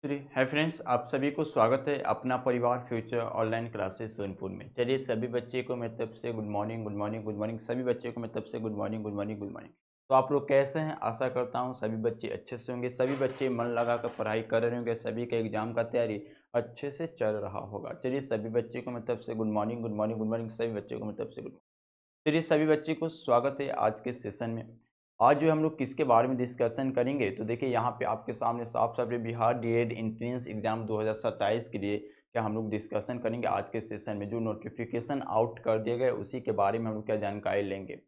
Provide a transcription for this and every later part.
चलिए hi friends, आप सभी को स्वागत है अपना परिवार फ्यूचर ऑनलाइन क्लासेस सोनपुर में। चलिए सभी बच्चे को मेरी तरफ से good morning good morning good morning. सभी बच्चे को मेरी तरफ से good morning good morning good morning. तो आप लोग कैसे हैं? आशा करता हूं सभी बच्चे अच्छे से होंगे, सभी बच्चे मन लगाकर पढ़ाई कर रहे होंगे, सभी का एग्जाम का तैयारी अच्छे से चल रहा होगा। चलिए सभी बच्चे को मेरी तरफ से good morning good morning good morning. सभी बच्चों को मेरी तरफ से गुड। चलिए सभी बच्चे को स्वागत है आज के सेशन में। आज जो हम लोग किसके बारे में डिस्कशन करेंगे, तो देखिए यहाँ पे आपके सामने साफ साफ बिहार डीएड एंट्रेंस एग्जाम 2027 के लिए क्या हम लोग डिस्कशन करेंगे आज के सेशन में। जो नोटिफिकेशन आउट कर दिए गए उसी के बारे में हम लोग क्या जानकारी लेंगे।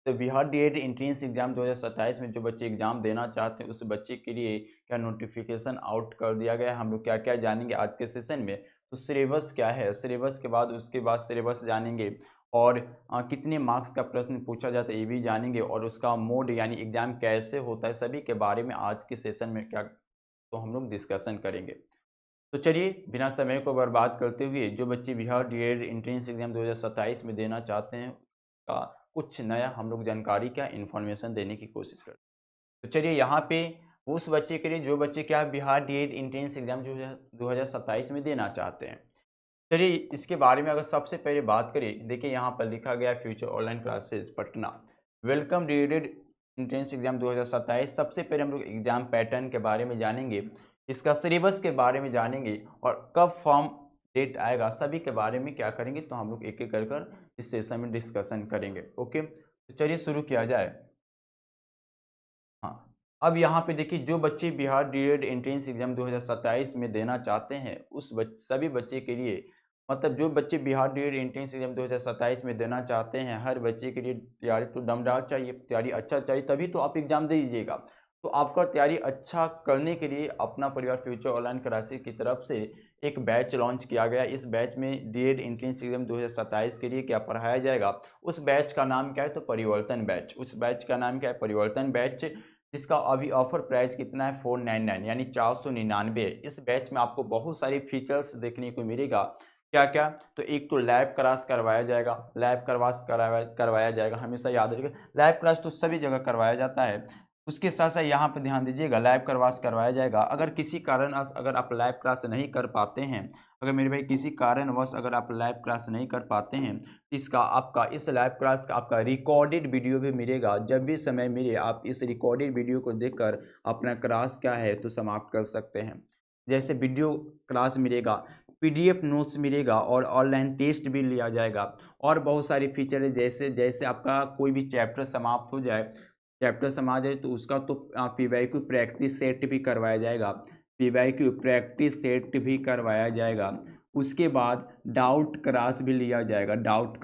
तो बिहार डीएड एंट्रेंस एग्जाम 2027 में जो बच्चे एग्जाम देना चाहते हैं उस बच्चे के लिए क्या नोटिफिकेशन आउट कर दिया गया है, हम लोग क्या क्या जानेंगे आज के सेशन में। तो सिलेबस क्या है, सिलेबस के बाद उसके बाद सिलेबस जानेंगे, और कितने मार्क्स का प्रश्न पूछा जाता है ये भी जानेंगे, और उसका मोड यानी एग्जाम कैसे होता है सभी के बारे में आज के सेशन में क्या तो हम लोग डिस्कशन करेंगे। तो चलिए बिना समय को बर्बाद करते हुए जो बच्चे बिहार डीएड एंट्रेंस एग्जाम 2027 में देना चाहते हैं का कुछ नया हम लोग जानकारी क्या इन्फॉर्मेशन देने की कोशिश करते हैं। तो चलिए यहाँ पे उस बच्चे के लिए जो बच्चे क्या बिहार डीएड एंट्रेंस एग्जाम जो 2027 में देना चाहते हैं। चलिए इसके बारे में अगर सबसे पहले बात करें, देखिए यहाँ पर लिखा गया है future online classes Patna welcome DEd entrance exam 2027। सबसे पहले हम लोग एग्जाम पैटर्न के बारे में जानेंगे, इसका सिलेबस के बारे में जानेंगे, और कब फॉर्म डेट आएगा सभी के बारे में क्या करेंगे। तो हम लोग एक एक कर इस सेशन में डिस्कशन करेंगे। ओके, तो चलिए शुरू किया जाए। हाँ, अब यहाँ पे देखिए जो बच्चे बिहार डीएड एंट्रेंस एग्जाम 2027 में देना चाहते हैं उस सभी बच्चे के लिए, मतलब जो बच्चे बिहार डीएड एंट्रेंस एग्जाम 2027 में देना चाहते हैं, हर बच्चे के लिए तैयारी तो दमदार चाहिए, तैयारी अच्छा चाहिए, तभी तो आप एग्जाम दे दीजिएगा। तो आपका तैयारी अच्छा करने के लिए अपना परिवार फ्यूचर ऑनलाइन क्लासेस की तरफ से एक बैच लॉन्च किया गया। इस बैच में डीएड एंट्रेंस एग्जाम 2027 के लिए क्या पढ़ाया जाएगा, उस बैच का नाम क्या है, तो परिवर्तन बैच। उस बैच का नाम क्या है, परिवर्तन बैच, जिसका अभी ऑफर प्राइस कितना है 499 यानी 499। इस बैच में आपको बहुत सारी फीचर्स देखने को मिलेगा। क्या क्या, तो एक तो लैब क्लास करवाया जाएगा, लैब क्लास करवाया जाएगा, हमेशा याद रखिएगा लैब क्लास तो सभी जगह करवाया जाता है। उसके साथ साथ यहाँ पर ध्यान दीजिएगा लैब क्लास करवाया जाएगा। अगर किसी कारणवश अगर आप लैब क्लास नहीं कर पाते हैं, अगर मेरे भाई किसी कारणवश अगर आप लैब क्लास नहीं कर पाते हैं, इसका आपका इस लाइव क्लास का आपका रिकॉर्डेड वीडियो भी मिलेगा। जब भी समय मिले आप इस रिकॉर्डेड वीडियो को देखकर अपना क्लास क्या है तो समाप्त कर सकते हैं। जैसे वीडियो क्लास मिलेगा, पीडीएफ नोट्स मिलेगा, और ऑनलाइन टेस्ट भी लिया जाएगा, और बहुत सारी फीचर है। जैसे जैसे आपका कोई भी चैप्टर समाप्त हो जाए, चैप्टर समाप्त जाए तो उसका तो पीवाईक्यू प्रैक्टिस सेट भी करवाया जाएगा, पीवाईक्यू प्रैक्टिस सेट भी करवाया जाएगा। उसके बाद डाउट क्लास भी लिया जाएगा, डाउट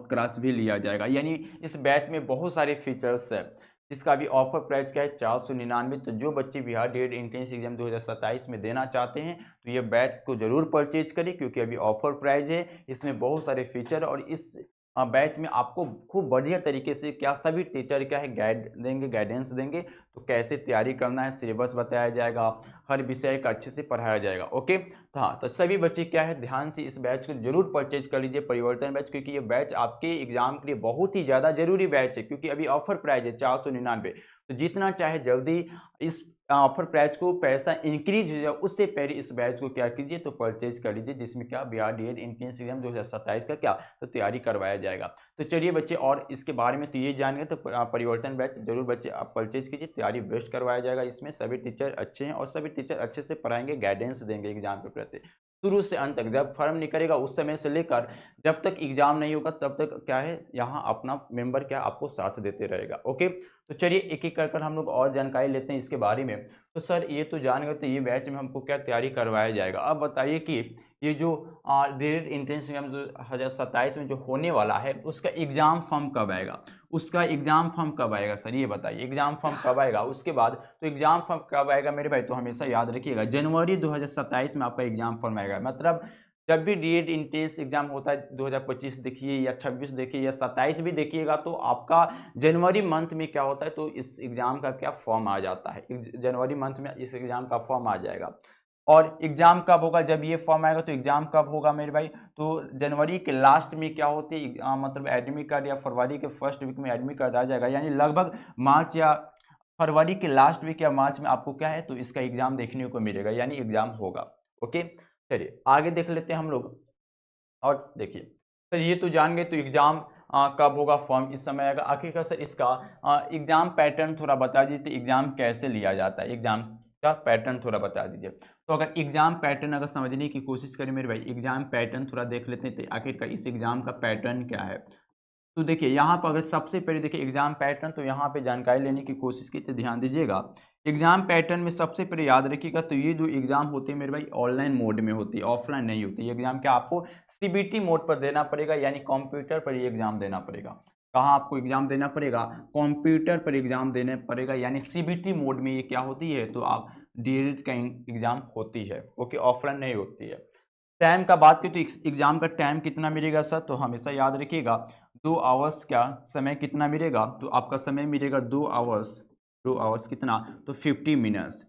क्लास भी लिया जाएगा। यानी इस बैच में बहुत सारे फीचर्स है, जिसका भी ऑफर प्राइस क्या है 499। तो जो बच्चे बिहार डीएड एंट्रेंस एग्जाम 2027 में देना चाहते हैं तो ये बैच को जरूर परचेज करें, क्योंकि अभी ऑफर प्राइस है, इसमें बहुत सारे फीचर, और इस बैच में आपको खूब बढ़िया तरीके से क्या सभी टीचर क्या है गाइडेंस देंगे। तो कैसे तैयारी करना है सिलेबस बताया जाएगा, हर विषय का अच्छे से पढ़ाया जाएगा। ओके, तो हाँ, तो सभी बच्चे क्या है ध्यान से इस बैच को जरूर परचेज कर लीजिए, परिवर्तन बैच, क्योंकि ये बैच आपके एग्जाम के लिए बहुत ही ज़्यादा जरूरी बैच है, क्योंकि अभी ऑफर प्राइस है 499। तो जितना चाहे जल्दी इस ऑफर प्राइस को पैसा इंक्रीज हो जाए उससे पहले इस बैच को क्या कीजिए तो परचेज कर लीजिए, जिसमें क्या बिहार डीएड एंट्रेंस एग्जाम 2027 का क्या तो तैयारी करवाया जाएगा। तो चलिए बच्चे, और इसके बारे में तो ये जानेंगे, तो परिवर्तन बैच जरूर बच्चे आप परचेज कीजिए, तैयारी बेस्ट करवाया जाएगा। इसमें सभी टीचर अच्छे हैं और सभी टीचर अच्छे से पढ़ाएंगे, गाइडेंस देंगे एग्जाम के प्रति शुरू से अंत तक। जब फॉर्म निकलेगा उस समय से लेकर जब तक एग्जाम नहीं होगा तब तक क्या है यहाँ अपना मेंबर क्या आपको साथ देते रहेगा। ओके, तो चलिए एक एक कर कर हम लोग और जानकारी लेते हैं इसके बारे में। तो सर ये तो जान गए, तो ये बैच में हमको क्या तैयारी करवाया जाएगा। अब बताइए कि ये जो डीएड एंट्रेंस एग्जाम 2027 में जो होने वाला है उसका एग्जाम फॉर्म कब आएगा, उसका एग्जाम फॉर्म कब आएगा सर ये बताइए, एग्जाम फॉर्म कब आएगा। उसके बाद तो एग्जाम फॉर्म कब आएगा मेरे भाई, तो हमेशा याद रखिएगा जनवरी 2027 में आपका एग्जाम फॉर्म आएगा। मतलब जब भी डीएड इंट्रेंस एग्जाम होता है 2025 देखिए या 26 देखिए या 27 भी देखिएगा, तो आपका जनवरी मंथ में क्या होता है तो इस एग्जाम का क्या फॉर्म आ जाता है, जनवरी मंथ में इस एग्जाम का फॉर्म आ जाएगा। और एग्जाम कब होगा, जब ये फॉर्म आएगा तो एग्जाम कब होगा मेरे भाई, तो जनवरी के लास्ट में क्या होती है मतलब एडमिट कार्ड, या फरवरी के फर्स्ट वीक में एडमिट कार्ड आ जाएगा, यानी लगभग मार्च या फरवरी के लास्ट वीक या मार्च में आपको क्या है तो इसका एग्जाम देखने को मिलेगा, यानी एग्जाम होगा। ओके, चलिए आगे देख लेते हैं हम लोग। और देखिए सर, ये तो जान गए तो एग्जाम कब होगा, फॉर्म इस समय आएगा। आखिरकार सर इसका एग्जाम पैटर्न थोड़ा बता दीजिए, एग्जाम कैसे लिया जाता है, एग्जाम का पैटर्न थोड़ा बता दीजिए। तो अगर एग्जाम पैटर्न अगर समझने की कोशिश करें मेरे भाई, एग्जाम पैटर्न थोड़ा देख लेते हैं तो आखिरकार इस एग्जाम का पैटर्न क्या है। तो देखिए यहाँ पर अगर सबसे पहले देखिए एग्जाम पैटर्न, तो यहाँ पे जानकारी लेने की कोशिश की तो ध्यान दीजिएगा। एग्जाम पैटर्न में सबसे पहले याद रखिएगा, तो ये जो एग्जाम होते हैं मेरे भाई ऑनलाइन मोड में होती है, ऑफलाइन नहीं होती। ये एग्जाम क्या आपको सीबीटी मोड पर देना पड़ेगा, यानी कंप्यूटर पर ये एग्जाम देना पड़ेगा। कहाँ आपको एग्जाम देना पड़ेगा, कंप्यूटर पर एग्जाम देना पड़ेगा, यानी सीबीटी मोड में ये क्या होती है, तो आप डीएलएड का एग्जाम होती है। ओके, ऑफलाइन नहीं होती है। टाइम का बात करें तो एग्जाम का टाइम कितना मिलेगा सर, तो हमेशा याद रखिएगा 2 आवर्स का समय कितना मिलेगा, तो आपका समय मिलेगा 2 आवर्स। 2 आवर्स कितना, तो 50 मिनट्स।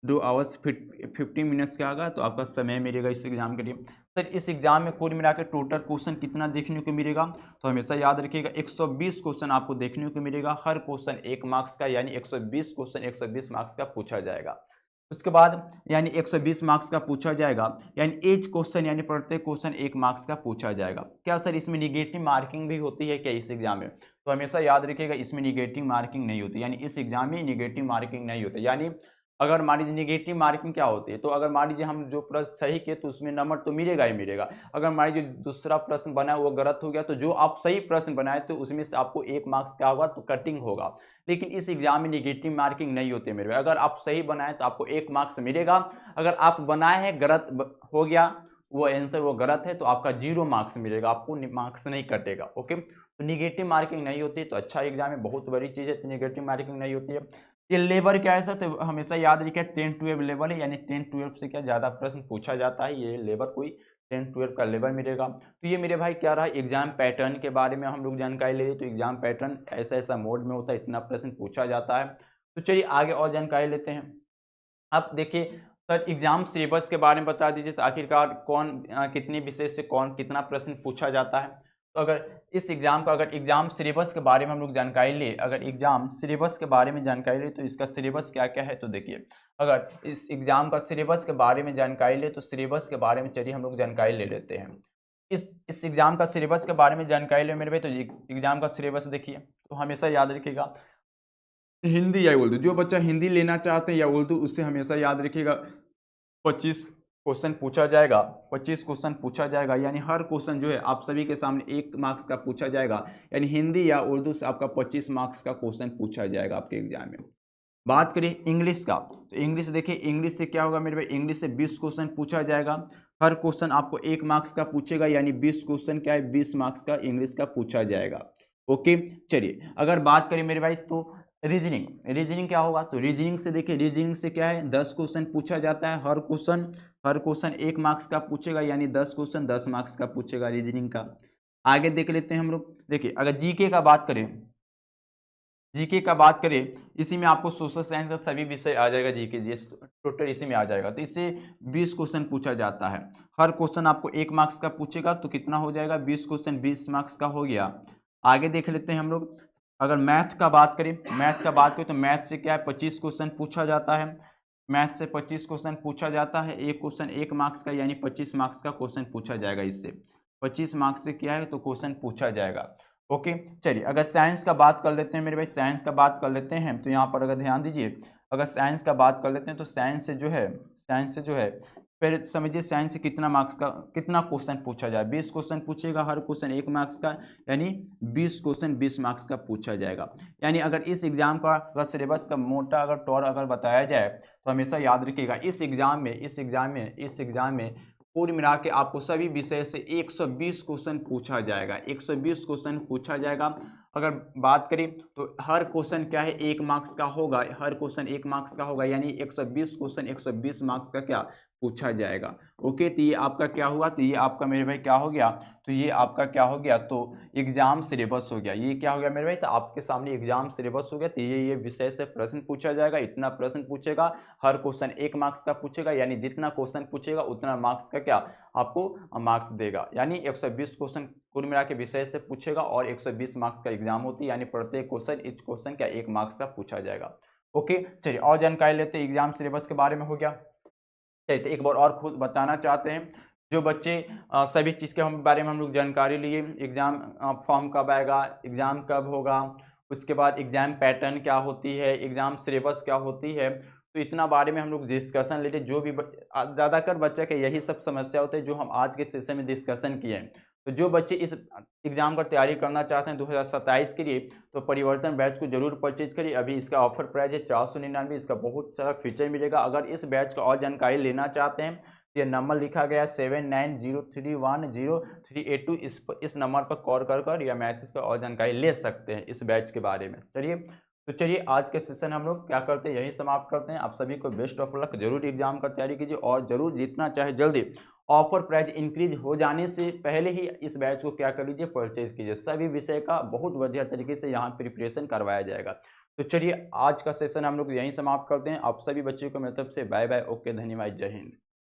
2 आवर्स 50 मिनट्स का आएगा, तो आपका समय मिलेगा इस एग्जाम के लिए। सर इस एग्जाम में कुल मिला के टोटल क्वेश्चन कितना देखने को मिलेगा, तो हमेशा याद रखिएगा 120 क्वेश्चन आपको देखने को मिलेगा। हर क्वेश्चन 1 मार्क्स का, यानी 120 क्वेश्चन 120 मार्क्स का पूछा जाएगा। उसके बाद यानी 120 मार्क्स का पूछा जाएगा, यानी एच क्वेश्चन, यानी प्रत्येक क्वेश्चन 1 मार्क्स का पूछा जाएगा। क्या सर इसमें निगेटिव मार्किंग भी होती है क्या इस एग्जाम में, तो हमेशा याद रखिएगा इसमें निगेटिव मार्किंग नहीं होती, यानी इस एग्जाम में निगेटिव मार्किंग नहीं होती। यानी अगर मान लीजिए निगेटिव मार्किंग क्या होती है, तो अगर मान लीजिए हम जो प्रश्न सही किए तो उसमें नंबर तो मिलेगा ही मिलेगा। अगर मान लीजिए दूसरा प्रश्न बनाया वो गलत हो गया, तो जो आप सही प्रश्न बनाए तो उसमें से आपको 1 मार्क्स क्या होगा, तो कटिंग होगा। लेकिन इस एग्जाम में निगेटिव मार्किंग नहीं होती मेरे भाई। अगर आप सही बनाए तो आपको 1 मार्क्स मिलेगा। अगर आप बनाए हैं गलत हो गया वो आंसर, वो गलत है, तो आपका 0 मार्क्स मिलेगा, आपको मार्क्स नहीं कटेगा। ओके, तो निगेटिव मार्किंग नहीं होती, तो अच्छा एग्जाम है, बहुत बड़ी चीज़ है, तो निगेटिव मार्किंग नहीं होती है। ये लेवल क्या है सर, तो हमेशा याद रखिए 10-12 लेवल है, यानी 10-12 से क्या ज़्यादा प्रश्न पूछा जाता है, ये लेवल कोई 10-12 का लेवल मिलेगा। तो ये मेरे भाई क्या रहा, एग्जाम पैटर्न के बारे में हम लोग जानकारी ले रहे, तो एग्जाम पैटर्न ऐसा ऐसा मोड में होता है, इतना प्रश्न पूछा जाता है। तो चलिए आगे और जानकारी लेते हैं। अब देखिए सर एग्जाम सिलेबस के बारे में बता दीजिए, तो आखिरकार कौन कितने विषय से कौन कितना प्रश्न पूछा जाता है। तो अगर इस एग्जाम का अगर एग्जाम सिलेबस के बारे में हम लोग जानकारी ले, अगर एग्जाम सिलेबस के बारे में जानकारी ले, तो इसका सिलेबस क्या क्या है, तो देखिए अगर इस एग्जाम का सिलेबस के बारे में जानकारी ले, तो सिलेबस के बारे में चलिए हम लोग जानकारी ले लेते हैं। इस एग्जाम का सिलेबस के बारे में जानकारी ले मेरे भाई, तो एग्जाम का सिलेबस देखिए, तो हमेशा याद रखिएगा हिंदी या उर्दू, जो बच्चा हिंदी लेना चाहते हैं या उर्दू, उससे हमेशा याद रखिएगा 25 क्वेश्चन पूछा जाएगा। 25 क्वेश्चन पूछा जाएगा, यानी हर क्वेश्चन जो है आप सभी के सामने 1 मार्क्स का पूछा जाएगा, यानी हिंदी या उर्दू से आपका 25 मार्क्स का क्वेश्चन पूछा जाएगा आपके एग्जाम में। बात करें इंग्लिश का, तो इंग्लिश देखिए, इंग्लिश से क्या होगा मेरे भाई, इंग्लिश से 20 क्वेश्चन पूछा जाएगा। हर क्वेश्चन आपको 1 मार्क्स का पूछेगा, यानी 20 क्वेश्चन क्या है, 20 मार्क्स का इंग्लिश का पूछा जाएगा। ओके, चलिए अगर बात करें मेरे भाई तो रीजनिंग क्या होगा, तो रीजनिंग से देखिए, रीजनिंग से क्या है 10 क्वेश्चन पूछा जाता है। हर क्वेश्चन 1 मार्क्स का पूछेगा, यानी 10 क्वेश्चन 10 मार्क्स का पूछेगा रीजनिंग का। आगे देख लेते हैं हम लोग। देखिए अगर जीके का बात करें, जीके का बात करें, इसी में आपको सोशल साइंस का सभी विषय आ जाएगा, जीके जीएस टोटल इसी में आ जाएगा। तो इससे 20 क्वेश्चन पूछा जाता है। हर क्वेश्चन आपको 1 मार्क्स का पूछेगा, तो कितना हो जाएगा, 20 क्वेश्चन 20 मार्क्स का हो गया। आगे देख लेते हैं हम लोग। अगर मैथ का बात करें, तो मैथ से क्या है 25 क्वेश्चन पूछा जाता है। मैथ से 25 क्वेश्चन पूछा जाता है, एक क्वेश्चन 1 मार्क्स का, यानी 25 मार्क्स का क्वेश्चन पूछा जाएगा। इससे 25 मार्क्स से क्या है तो क्वेश्चन पूछा जाएगा। ओके, चलिए अगर साइंस का बात कर लेते हैं मेरे भाई, साइंस का बात कर लेते हैं, तो यहाँ पर अगर ध्यान दीजिए, अगर साइंस का बात कर लेते हैं, तो साइंस से जो है फिर समझिए साइंस से कितना मार्क्स का कितना क्वेश्चन पूछा जाए, 20 क्वेश्चन पूछेगा, हर क्वेश्चन 1 मार्क्स का, यानी 20 क्वेश्चन 20 मार्क्स का पूछा जाएगा। यानी अगर इस एग्जाम का अगर सिलेबस का मोटा अगर टॉर अगर बताया जाए, तो हमेशा याद रखिएगा इस एग्जाम में कुल मिला के आपको सभी विषय से 120 क्वेश्चन पूछा जाएगा, 120 क्वेश्चन पूछा जाएगा। अगर बात करें तो हर क्वेश्चन क्या है 1 मार्क्स का होगा, हर क्वेश्चन 1 मार्क्स का होगा, यानी 120 क्वेश्चन 120 मार्क्स का क्या पूछा जाएगा। ओके, तो ये आपका क्या हुआ, तो ये आपका मेरे भाई क्या हो गया, तो ये आपका क्या हो गया, तो एग्जाम सिलेबस हो गया। ये क्या हो गया मेरे भाई, तो आपके सामने एग्जाम सिलेबस हो गया। तो ये विषय से प्रश्न पूछा जाएगा, इतना प्रश्न पूछेगा, हर क्वेश्चन 1 मार्क्स का पूछेगा, यानी जितना क्वेश्चन पूछेगा उतना मार्क्स का क्या आपको मार्क्स देगा। यानी 120 क्वेश्चन कुल मिला के विषय से पूछेगा और 120 मार्क्स का एग्जाम होती है, यानी प्रत्येक क्वेश्चन क्या 1 मार्क्स का पूछा जाएगा। ओके, चलिए और जानकारी लेते हैं। एग्जाम सिलेबस के बारे में हो गया। चलिए तो एक बार और खुद बताना चाहते हैं, जो बच्चे सभी चीज़ के हम बारे में हम लोग जानकारी लिए, एग्ज़ाम फॉर्म कब आएगा, एग्ज़ाम कब होगा, उसके बाद एग्ज़ाम पैटर्न क्या होती है, एग्ज़ाम सिलेबस क्या होती है, तो इतना बारे में हम लोग डिस्कशन ले रहे। जो भी ज़्यादातर बच्चे के यही सब समस्या होते हैं जो हम आज के सेशन में डिस्कशन किए हैं। तो जो बच्चे इस एग्ज़ाम का तैयारी करना चाहते हैं 2027 के लिए, तो परिवर्तन बैच को जरूर परचेज करिए। अभी इसका ऑफर प्राइस है 499, इसका बहुत सारा फीचर मिलेगा। अगर इस बैच का और जानकारी लेना चाहते हैं, ये नंबर लिखा गया है 79031038 इस नंबर पर कॉल कर या मैसेज कर और जानकारी ले सकते हैं इस बैच के बारे में। चलिए आज के सेशन हम लोग क्या करते हैं, यही समाप्त करते हैं। आप सभी को बेस्ट ऑफ लक, जरूर एग्जाम का तैयारी कीजिए और जरूर जितना चाहे जल्दी ऑफर प्राइस इंक्रीज हो जाने से पहले ही इस बैच को क्या कर लीजिए, परचेज कीजिए। सभी विषय का बहुत बढ़िया तरीके से यहाँ प्रिपरेशन करवाया जाएगा। तो चलिए आज का सेशन हम लोग यहीं समाप्त करते हैं। आप सभी बच्चों को मेरी तरफ से बाय बाय, ओके, धन्यवाद, जय हिंद।